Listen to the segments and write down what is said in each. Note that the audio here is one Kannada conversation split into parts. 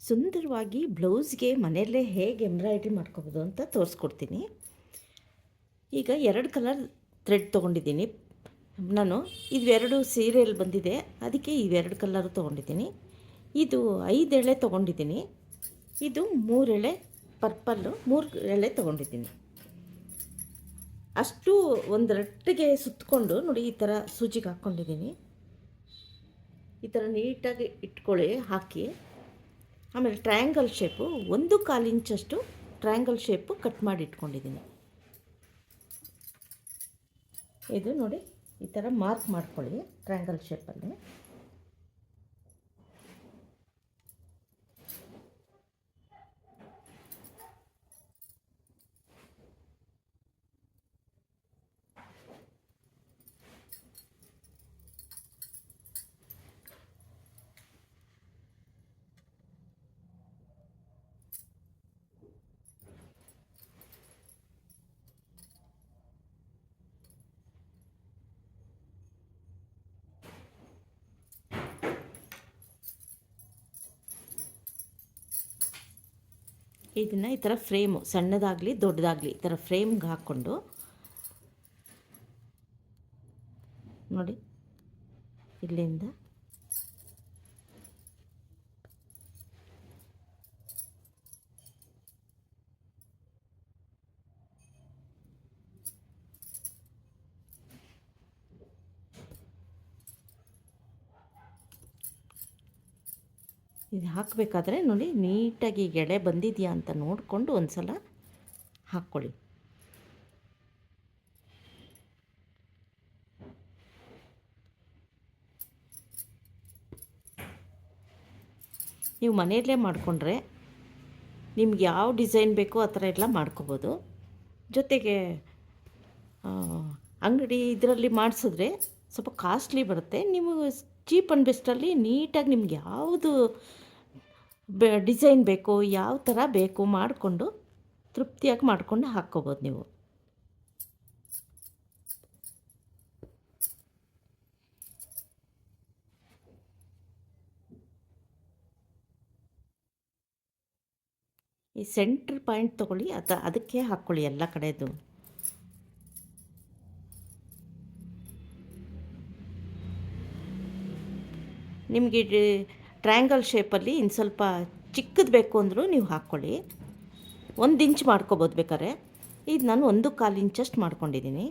ಸುಂದರವಾಗಿ ಬ್ಲೌಸ್ಗೆ ಮನೆಯಲ್ಲೇ ಹೇಗೆ ಎಂಬ್ರಾಯ್ಡ್ರಿ ಮಾಡ್ಕೋಬೋದು ಅಂತ ತೋರಿಸ್ಕೊಡ್ತೀನಿ. ಈಗ 2 ಕಲರ್ ಥ್ರೆಡ್ ತೊಗೊಂಡಿದ್ದೀನಿ ನಾನು. ಇವೆರಡು ಸೀರೆಯಲ್ಲಿ ಬಂದಿದೆ, ಅದಕ್ಕೆ ಇವೆರಡು ಕಲರ್ ತೊಗೊಂಡಿದ್ದೀನಿ. ಇದು 5 ಎಳೆ ತೊಗೊಂಡಿದ್ದೀನಿ. ಇದು 3 ಎಳೆ ಪರ್ಪಲ್ಲು, 3 ಎಳೆ ತೊಗೊಂಡಿದ್ದೀನಿ. ಅಷ್ಟು ಒಂದು ರಟ್ಟಿಗೆ ಸುತ್ತಕೊಂಡು ನೋಡಿ, ಈ ಥರ ಸೂಜಿಗೆ ಹಾಕ್ಕೊಂಡಿದ್ದೀನಿ. ಈ ಥರ ನೀಟಾಗಿ ಇಟ್ಕೊಳ್ಳಿ, ಹಾಕಿ. ಆಮೇಲೆ ಟ್ರಯಾಂಗಲ್ ಶೇಪು 1/4 ಇಂಚಷ್ಟು ಟ್ರಯಾಂಗಲ್ ಶೇಪು ಕಟ್ ಮಾಡಿ ಇಟ್ಕೊಂಡಿದ್ದೀನಿ. ಇದು ನೋಡಿ, ಈ ಥರ ಮಾರ್ಕ್ ಮಾಡ್ಕೊಳ್ಳಿ ಟ್ರಯಾಂಗಲ್ ಶೇಪಲ್ಲಿ. ಇದನ್ನು ಈ ಥರ ಫ್ರೇಮು, ಸಣ್ಣದಾಗಲಿ ದೊಡ್ಡದಾಗಲಿ, ಈ ಥರ ಫ್ರೇಮ್ಗೆ ಹಾಕ್ಕೊಂಡು ನೋಡಿ, ಇಲ್ಲಿಂದ ಇದು ಹಾಕಬೇಕಾದ್ರೆ ನೋಡಿ, ನೀಟಾಗಿ ಎಳೆ ಬಂದಿದೆಯಾ ಅಂತ ನೋಡಿಕೊಂಡು ಒಂದು ಸಲ ಹಾಕ್ಕೊಳ್ಳಿ. ನೀವು ಮನೆಯಲ್ಲೇ ಮಾಡಿಕೊಂಡ್ರೆ ನಿಮ್ಗೆ ಯಾವ ಡಿಸೈನ್ ಬೇಕೋ ಆ ಥರ ಎಲ್ಲ ಮಾಡ್ಕೋಬೋದು. ಜೊತೆಗೆ ಅಂಗಡಿ ಇದರಲ್ಲಿ ಮಾಡಿಸಿದ್ರೆ ಸ್ವಲ್ಪ ಕಾಸ್ಟ್ಲಿ ಬರುತ್ತೆ. ನೀವು ಚೀಪ್ ಆ್ಯಂಡ್ ಬೆಸ್ಟಲ್ಲಿ ನೀಟಾಗಿ ನಿಮ್ಗೆ ಯಾವುದು ಡಿಸೈನ್ ಬೇಕು, ಯಾವ ಥರ ಬೇಕು ಮಾಡಿಕೊಂಡು ತೃಪ್ತಿಯಾಗಿ ಮಾಡಿಕೊಂಡು ಹಾಕ್ಕೋಬೋದು ನೀವು. ಈ ಸೆಂಟ್ರ್ ಪಾಯಿಂಟ್ ತೊಗೊಳ್ಳಿ, ಅದಕ್ಕೆ ಹಾಕ್ಕೊಳ್ಳಿ ಎಲ್ಲ ಕಡೆದು. ನಿಮಗೆ ಟ್ರಯಾಂಗಲ್ ಶೇಪಲ್ಲಿ ಇನ್ನು ಸ್ವಲ್ಪ ಚಿಕ್ಕದು ಬೇಕು ಅಂದರೂ ನೀವು ಹಾಕ್ಕೊಳ್ಳಿ. 1 ಇಂಚ್ ಮಾಡ್ಕೊಬೋದು ಬೇಕಾದ್ರೆ. ಇದು ನಾನು 1/4 ಇಂಚಷ್ಟು ಮಾಡ್ಕೊಂಡಿದ್ದೀನಿ.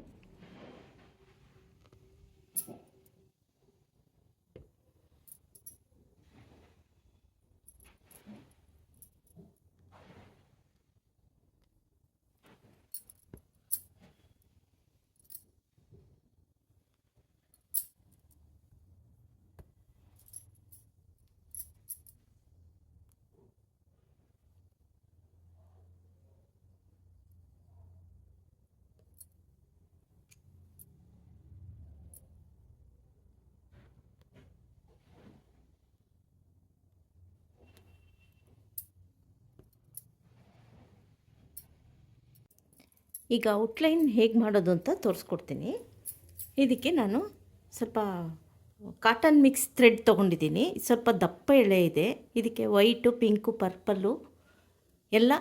ಈಗ ಔಟ್ಲೈನ್ ಹೇಗೆ ಮಾಡೋದು ಅಂತ ತೋರಿಸ್ಕೊಡ್ತೀನಿ. ಇದಕ್ಕೆ ನಾನು ಸ್ವಲ್ಪ ಕಾಟನ್ ಮಿಕ್ಸ್ ಥ್ರೆಡ್ ತೊಗೊಂಡಿದ್ದೀನಿ. ಸ್ವಲ್ಪ ದಪ್ಪ ಎಳೆ ಇದೆ. ಇದಕ್ಕೆ ವೈಟು, ಪಿಂಕು, ಪರ್ಪಲ್ಲು ಎಲ್ಲ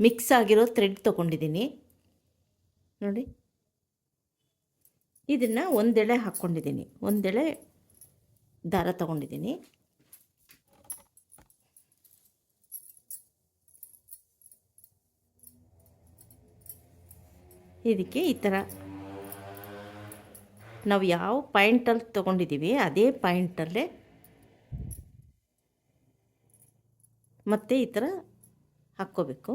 ಮಿಕ್ಸ್ ಆಗಿರೋ ಥ್ರೆಡ್ ತೊಗೊಂಡಿದ್ದೀನಿ ನೋಡಿ. ಇದನ್ನು 1 ಎಳೆ ಹಾಕ್ಕೊಂಡಿದ್ದೀನಿ, 1 ಎಳೆ ದಾರ ತೊಗೊಂಡಿದ್ದೀನಿ. ಇದಕ್ಕೆ ಈ ಥರ ನಾವು ಯಾವ ಪಾಯಿಂಟಲ್ಲಿ ತೊಗೊಂಡಿದ್ದೀವಿ ಅದೇ ಪಾಯಿಂಟಲ್ಲೇ ಮತ್ತೆ ಈ ಥರ ಹಾಕ್ಕೋಬೇಕು.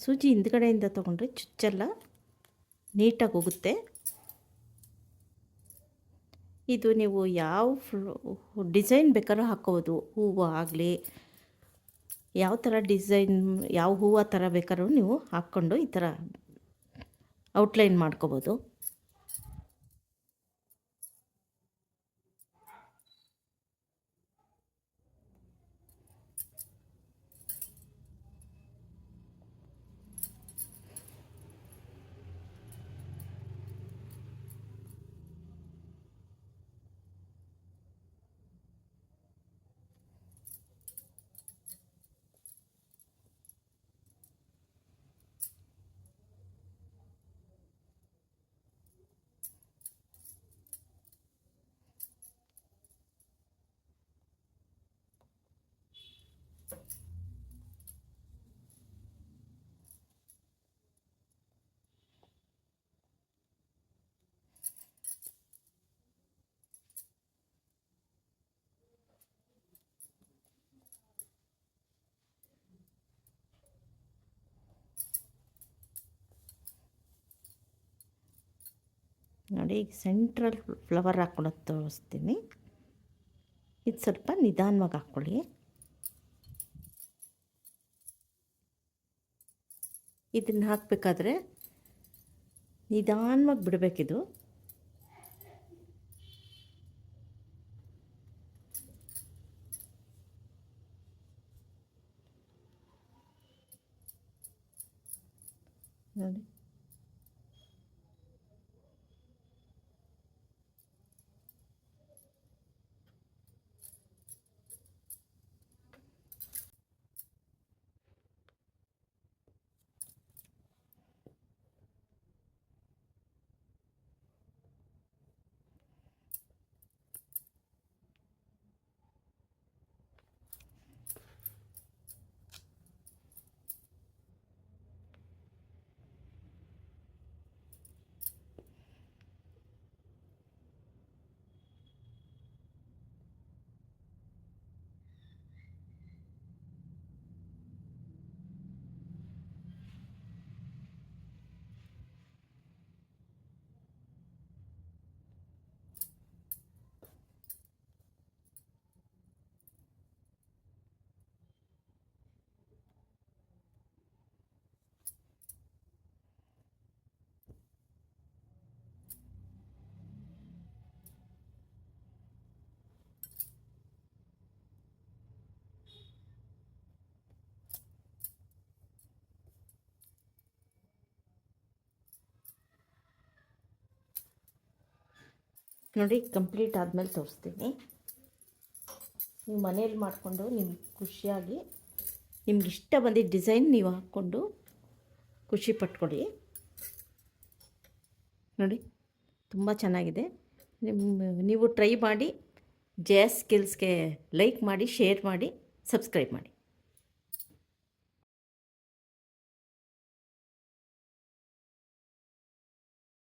ಸೂಜಿ ಹಿಂದ್ಗಡೆಯಿಂದ ತೊಗೊಂಡ್ರೆ ಚುಚ್ಚೆಲ್ಲ ನೀಟಾಗಿ ಹೋಗುತ್ತೆ. ಇದು ನೀವು ಯಾವ ಡಿಸೈನ್ ಬೇಕಾದ್ರೂ ಹಾಕ್ಕೋಬೋದು. ಹೂವು ಆಗಲಿ, ಯಾವ ಥರ ಡಿಸೈನ್, ಯಾವ ಹೂವು ಥರ ಬೇಕಾದ್ರೂ ನೀವು ಹಾಕ್ಕೊಂಡು ಈ ಥರ ಔಟ್ಲೈನ್ ಮಾಡ್ಕೋಬೋದು. ನೋಡಿ ಈಗ ಸೆಂಟ್ರಲ್ ಫ್ಲವರ್ ಹಾಕ್ಕೊಳೋದು ತೋರಿಸ್ತೀನಿ. ಇದು ಸ್ವಲ್ಪ ನಿಧಾನವಾಗಿ ಹಾಕ್ಕೊಳ್ಳಿ. ಇದನ್ನು ಹಾಕಬೇಕಾದ್ರೆ ನಿಧಾನವಾಗಿ ಬಿಡಬೇಕಿದು. ನೋಡಿ ನೋಡಿ ಕಂಪ್ಲೀಟ್ ಆದಮೇಲೆ ತೋರಿಸ್ತೀನಿ. ನೀವು ಮನೇಲಿ ಮಾಡಿಕೊಂಡು ನಿಮ್ಗೆ ಖುಷಿಯಾಗಿ ನಿಮ್ಗೆ ಇಷ್ಟ ಬಂದಿದ್ದ ಡಿಸೈನ್ ನೀವು ಹಾಕ್ಕೊಂಡು ಖುಷಿ ಪಟ್ಕೊಳ್ಳಿ. ನೋಡಿ ತುಂಬ ಚೆನ್ನಾಗಿದೆ. ನೀವು ಟ್ರೈ ಮಾಡಿ. ಜೆ ಎಸ್ ಸ್ಕಿಲ್ಸ್ಗೆ ಲೈಕ್ ಮಾಡಿ, ಶೇರ್ ಮಾಡಿ, ಸಬ್ಸ್ಕ್ರೈಬ್ ಮಾಡಿ.